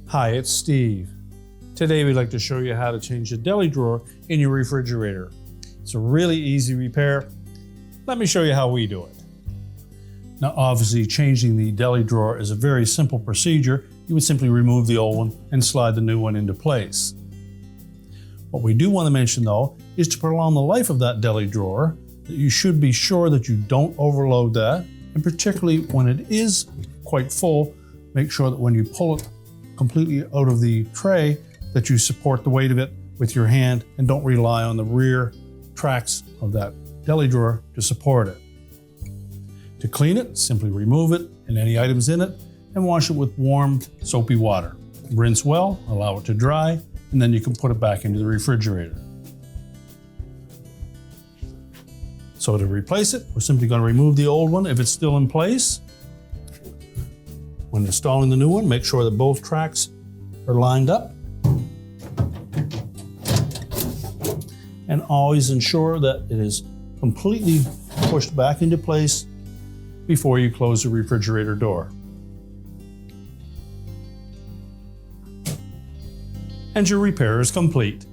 Hi, it's Steve. Today we'd like to show you how to change the deli drawer in your refrigerator. It's a really easy repair. Let me show you how we do it. Now obviously changing the deli drawer is a very simple procedure. You would simply remove the old one and slide the new one into place. What we do want to mention though is to prolong the life of that deli drawer, that you should be sure that you don't overload that, and particularly when it is quite full, make sure that when you pull it completely out of the tray that you support the weight of it with your hand and don't rely on the rear tracks of that deli drawer to support it. To clean it, simply remove it and any items in it and wash it with warm, soapy water. Rinse well, allow it to dry, and then you can put it back into the refrigerator. So to replace it, we're simply going to remove the old one if it's still in place. When installing the new one, make sure that both tracks are lined up. And always ensure that it is completely pushed back into place before you close the refrigerator door. And your repair is complete.